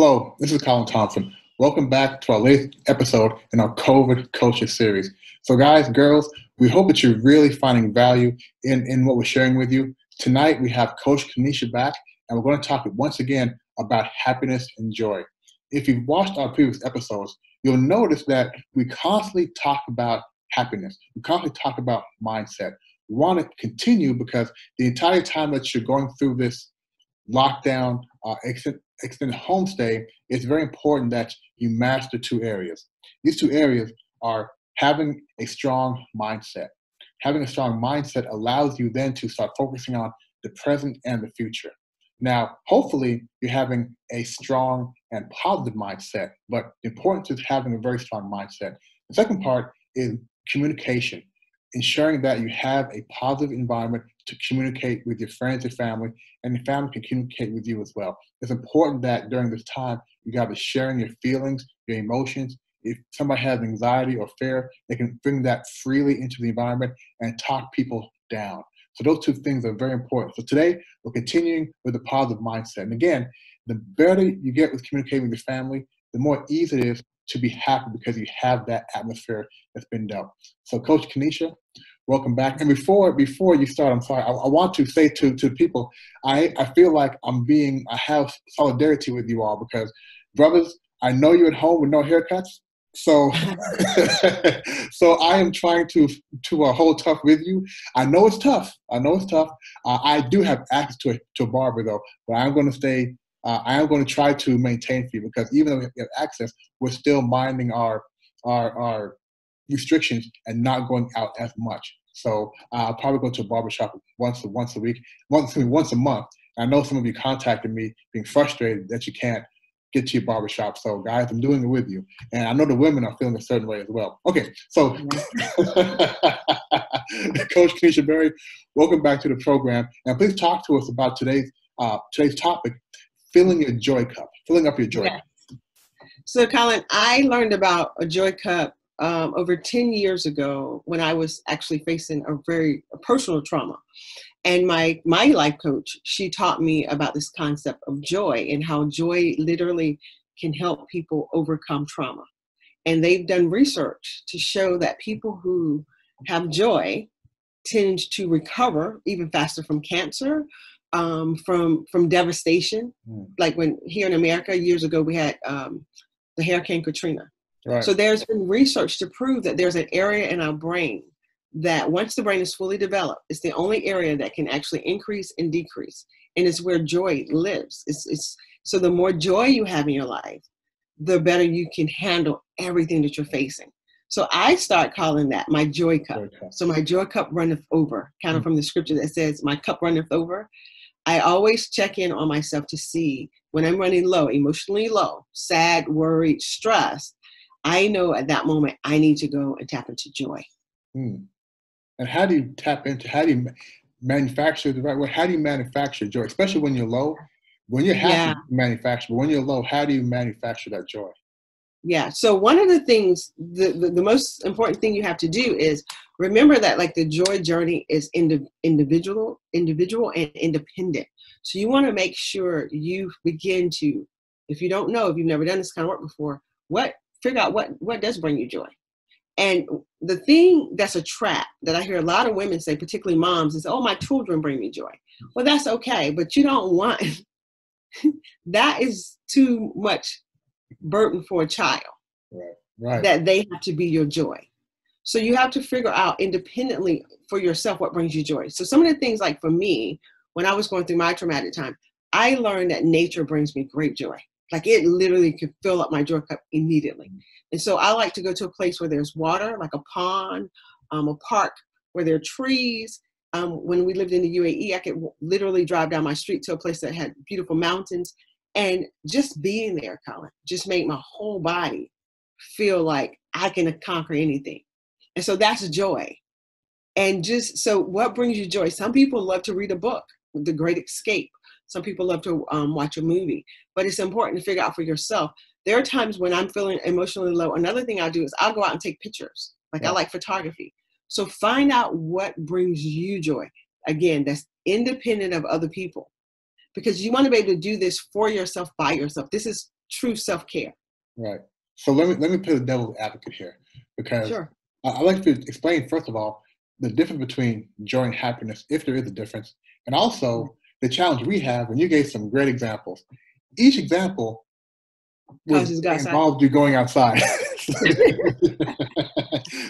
Hello, this is Colin Thompson. Welcome back to our latest episode in our COVID Culture series. So guys, girls, we hope that you're really finding value in what we're sharing with you. Tonight we have Coach Caneisha back, and we're going to talk once again about happiness and joy. If you've watched our previous episodes, you'll notice that we constantly talk about happiness. We constantly talk about mindset. We want to continue because the entire time that you're going through this lockdown, extended homestay, it's very important that you master two areas. These two areas are having a strong mindset. Having a strong mindset allows you then to start focusing on the present and the future. Now, hopefully, you're having a strong and positive mindset, but the importance is having a very strong mindset. The second part is communication, ensuring that you have a positive environment to communicate with your friends and family, and the family can communicate with you as well. It's important that during this time, you got to be sharing your feelings, your emotions. If somebody has anxiety or fear, they can bring that freely into the environment and talk people down. So those two things are very important. So today, we're continuing with the positive mindset. And again, the better you get with communicating with your family, the more easy it is to be happy because you have that atmosphere that's been dealt. So Coach Caneisha, welcome back. And before you start, I'm sorry, I want to say to people, I feel like I have solidarity with you all because, brothers, I know you're at home with no haircuts. So, so I am trying to hold tough with you. I know it's tough. I do have access to a barber though, but I'm going to stay. I am going to try to maintain for you because even though we have access, we're still minding our restrictions and not going out as much. So I'll probably go to a barbershop once a week, once a month. I know some of you contacted me being frustrated that you can't get to your barbershop. So guys, I'm doing it with you. And I know the women are feeling a certain way as well. Okay, so Coach Caneisha Berry, welcome back to the program. And please talk to us about today's topic, filling your joy cup, filling up your joy cup. So Colin, I learned about a joy cup over 10 years ago when I was actually facing a personal trauma. And my life coach, she taught me about this concept of joy and how joy literally can help people overcome trauma. And they've done research to show that people who have joy tend to recover even faster from cancer, from devastation. Like when here in America years ago, we had the Hurricane Katrina. Right. So there's been research to prove that there's an area in our brain that once the brain is fully developed, it's the only area that can actually increase and decrease. And it's where joy lives. So the more joy you have in your life, the better you can handle everything that you're facing. So I start calling that my joy cup. So my joy cup runneth over, kind of from the scripture that says, my cup runneth over. I always check in on myself to see when I'm running low, emotionally low, sad, worried, stressed. I know at that moment I need to go and tap into joy. And how do you manufacture the right way? How do you manufacture joy, especially when you're low? When you're happy, you manufacture, but when you're low, how do you manufacture that joy? Yeah. So one of the things, the most important thing you have to do is remember that like the joy journey is individual and independent. So you want to make sure you begin to, if you don't know, if you've never done this kind of work before, figure out what does bring you joy. And the thing that's a trap that I hear a lot of women say, particularly moms, is, oh, my children bring me joy. Well, that's okay, but you don't want, that is too much burden for a child. Right. That they have to be your joy. So you have to figure out independently for yourself what brings you joy. So some of the things, like for me, when I was going through my traumatic time, I learned that nature brings me great joy. Like it literally could fill up my joy cup immediately. And so I like to go to a place where there's water, like a pond, a park where there are trees. When we lived in the UAE, I could literally drive down my street to a place that had beautiful mountains. And just being there, Colin, just made my whole body feel like I can conquer anything. And so that's joy. And just, so what brings you joy? Some people love to read a book, The Great Escape. Some people love to watch a movie, but it's important to figure out for yourself. There are times when I'm feeling emotionally low. Another thing I'll do is I'll go out and take pictures. Like I like photography. So find out what brings you joy. Again, that's independent of other people, because you want to be able to do this for yourself, by yourself. This is true self-care. Right. So let me play the devil's advocate here, because Sure. I'd like to explain, first of all, the difference between joy and happiness, if there is a difference, and also the challenge we have. And you gave some great examples. Each example was Causes God side. involved you going outside.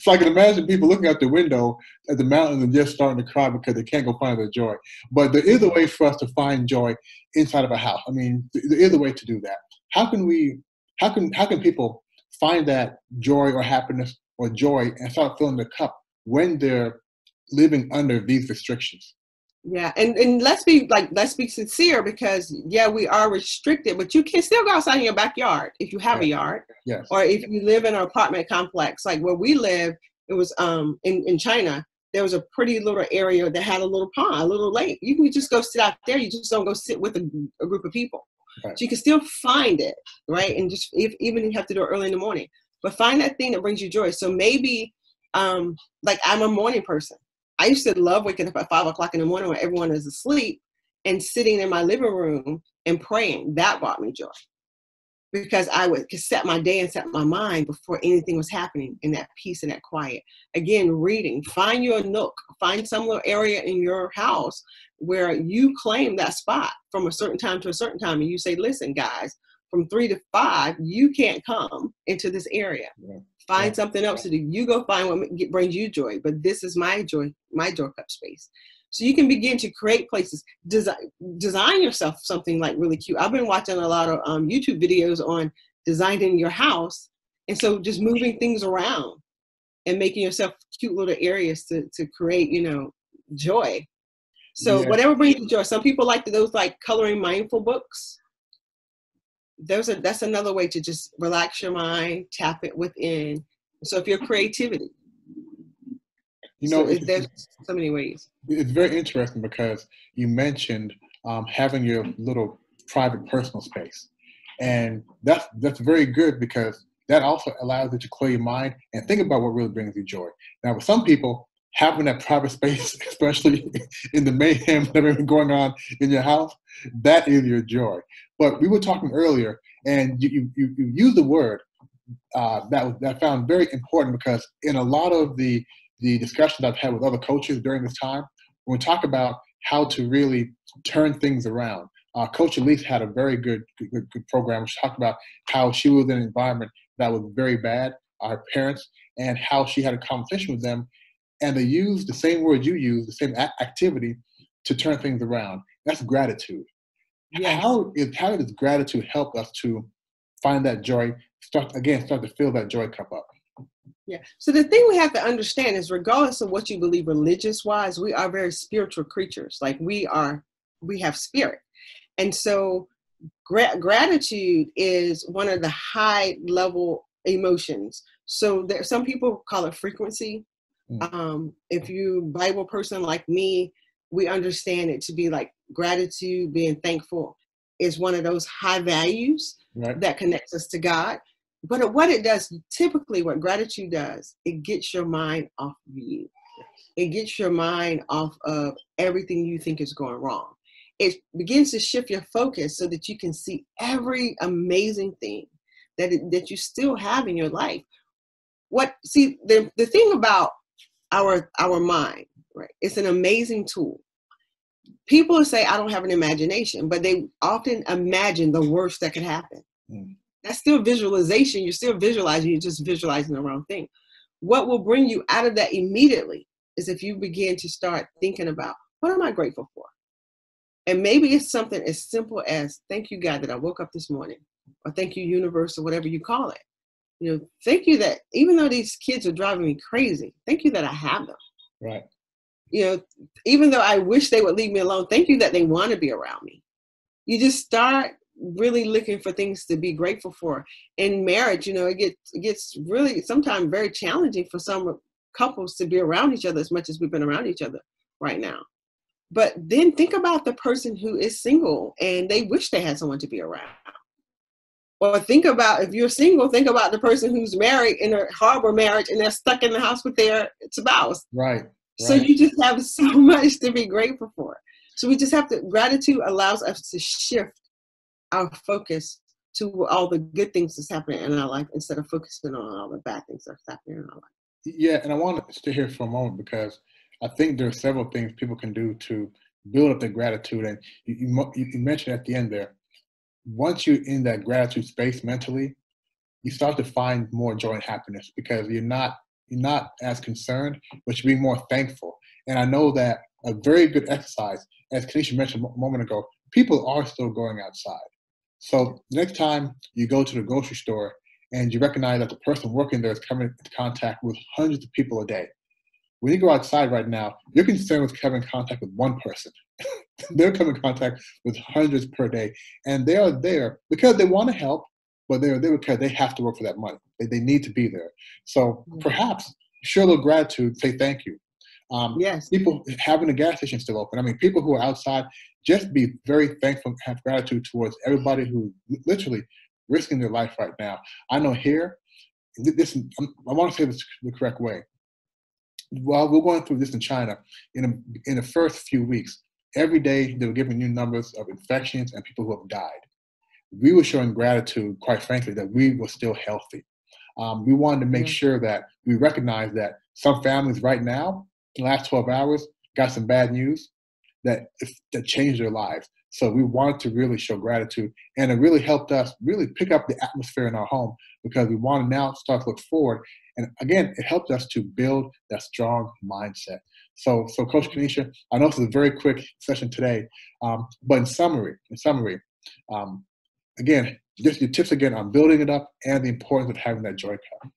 So I can imagine people looking out the window at the mountains and just starting to cry because they can't go find their joy. But there is a way for us to find joy inside of a house. I mean, there is a way to do that. How can people find that joy or happiness or joy and start filling the cup when they're living under these restrictions? Yeah, and let's be sincere, because yeah, we are restricted, but you can still go outside in your backyard if you have a Yes. yard, Yes. or if you live in an apartment complex like where we live. It was in China. There was a pretty little area that had a little pond, a little lake. You can just go sit out there. You just don't go sit with a group of people. Right. So you can still find it, right? And just even if you have to do it early in the morning, but find that thing that brings you joy. So maybe like I'm a morning person. I used to love waking up at 5 o'clock in the morning when everyone is asleep and sitting in my living room and praying. That brought me joy, because I would set my day and set my mind before anything was happening, in that peace and that quiet. Again, reading. Find your nook. Find some little area in your house where you claim that spot from a certain time to a certain time. And you say, listen, guys, from 3 to 5, you can't come into this area. Yeah. Find something else to do. You go find what brings you joy. But this is my joy cup space. So you can begin to create places. Design yourself something like really cute. I've been watching a lot of YouTube videos on designing your house. And so just moving things around and making yourself cute little areas to create, joy. So Yeah. whatever brings you joy. Some people like those like coloring mindful books. That's another way to just relax your mind, tap it within. So if your creativity, there's so many ways. It's very interesting because you mentioned having your little private personal space, and that's very good, because that also allows you to clear your mind and think about what really brings you joy. Now, with some people, having that private space, especially in the mayhem that has been going on in your house, that is your joy. But we were talking earlier, and you used the word that I found very important, because in a lot of the discussions I've had with other coaches during this time, when we talk about how to really turn things around, Coach Elise had a very good program, which talked about how she was in an environment that was very bad, her parents, and how she had a conversation with them, and they used the same words you use, the same activity to turn things around. That's gratitude. Yes. How does gratitude help us to find that joy, start to fill that joy cup up? Yeah. So the thing we have to understand is, regardless of what you believe religious-wise, we are very spiritual creatures. Like we have spirit. And so gratitude is one of the high level emotions. So some people call it frequency. If you Bible person like me, we understand it to be like gratitude, being thankful is one of those high values that connects us to God. But what it does, typically what gratitude does, it gets your mind off of you. It gets your mind off of everything you think is going wrong. It begins to shift your focus so that you can see every amazing thing that you still have in your life. The thing about our mind, right? It's an amazing tool. People say, I don't have an imagination, but they often imagine the worst that could happen. That's still visualization. You're still visualizing. You're just visualizing the wrong thing. What will bring you out of that immediately is if you begin to start thinking about, what am I grateful for? And maybe it's something as simple as, thank you, God, that I woke up this morning, or thank you, universe, or whatever you call it. Thank you that even though these kids are driving me crazy, thank you that I have them. Right. Even though I wish they would leave me alone, thank you that they want to be around me. You just start really looking for things to be grateful for. In marriage, it gets really sometimes very challenging for some couples to be around each other as much as we've been around each other right now. But then think about the person who is single and they wish they had someone to be around. Or think about, if you're single, think about the person who's married in a horrible marriage and they're stuck in the house with their spouse. Right. So you just have so much to be grateful for. So we just have to, gratitude allows us to shift our focus to all the good things that's happening in our life instead of focusing on all the bad things that's happening in our life. Yeah, and I want to stay here for a moment because I think there are several things people can do to build up their gratitude. And you mentioned at the end there, once you're in that gratitude space mentally, you start to find more joy and happiness because you're not as concerned, but you're being more thankful. And I know that a very good exercise, as Caneisha mentioned a moment ago, people are still going outside. So the next time you go to the grocery store and you recognize that the person working there is coming into contact with hundreds of people a day, when you go outside right now, you're concerned with coming in contact with one person. They're coming in contact with hundreds per day. And they are there because they want to help, but they're there because they have to work for that money. They need to be there. So perhaps show a little gratitude, say thank you. Yes. People having the gas station still open. I mean, people who are outside, just be very thankful and have gratitude towards everybody who literally risking their life right now. I know here, I want to say this the correct way. While we're going through this in China, in the first few weeks, every day they were giving new numbers of infections and people who have died. We were showing gratitude, quite frankly, that we were still healthy. We wanted to make sure that we recognize that some families right now, in the last 12 hours, got some bad news that changed their lives. So we wanted to really show gratitude, and it really helped us really pick up the atmosphere in our home because we want to now start to look forward. And again, it helped us to build that strong mindset. So Coach Caneisha, I know this is a very quick session today, but in summary, again, just your tips again on building it up and the importance of having that joy cup.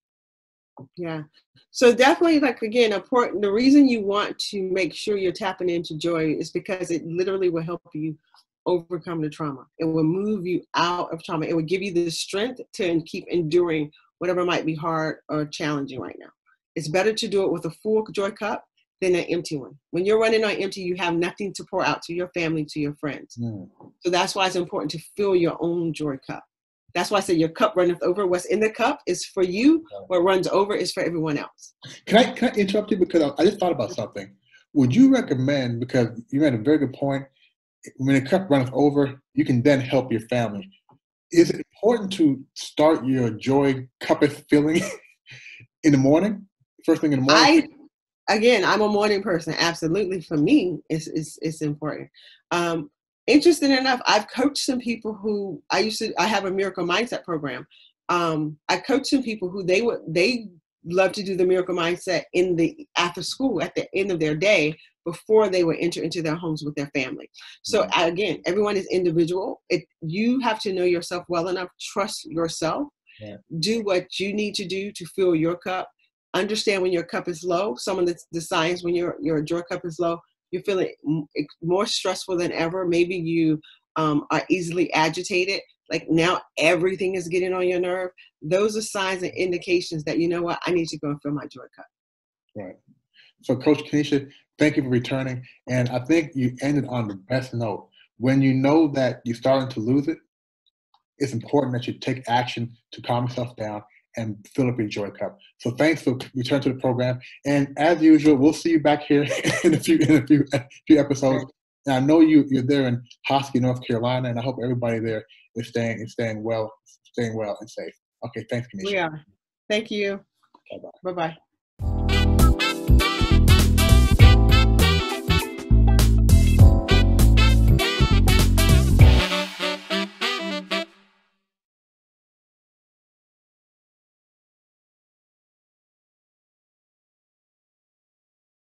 Yeah. So definitely, like, again, important. The reason you want to make sure you're tapping into joy is because it literally will help you overcome the trauma. It will move you out of trauma. It will give you the strength to keep enduring whatever might be hard or challenging right now. It's better to do it with a full joy cup than an empty one. When you're running on empty, you have nothing to pour out to your family, to your friends. So that's why it's important to fill your own joy cup. That's why I say your cup runneth over. What's in the cup is for you. What runs over is for everyone else. Can I interrupt you because I just thought about something? Would you recommend, because you made a very good point, when a cup runneth over, you can then help your family. Is it important to start your joy cup filling in the morning, first thing in the morning? I'm a morning person. Absolutely, for me, it's important. Interesting enough, I've coached some people who I have a miracle mindset program. I coached some people who they love to do the miracle mindset after school at the end of their day before they would enter into their homes with their family. So again, everyone is individual. You have to know yourself well enough, trust yourself, do what you need to do to fill your cup. Understand when your cup is low. Some of the signs when your joy cup is low, you're feeling more stressful than ever. Maybe you are easily agitated. Like now everything is getting on your nerve. Those are signs and indications that, you know what, I need to go and fill my joy cup. Right. So Coach Caneisha, thank you for returning. And I think you ended on the best note. When you know that you're starting to lose it, it's important that you take action to calm yourself down and fill up your joy cup. So thanks for returning to the program. And as usual, we'll see you back here in a few episodes. And I know you're there in Hosky, North Carolina, and I hope everybody there is staying well and safe. Okay, thanks, Caneisha. We are. Thank you. Bye-bye. Bye-bye.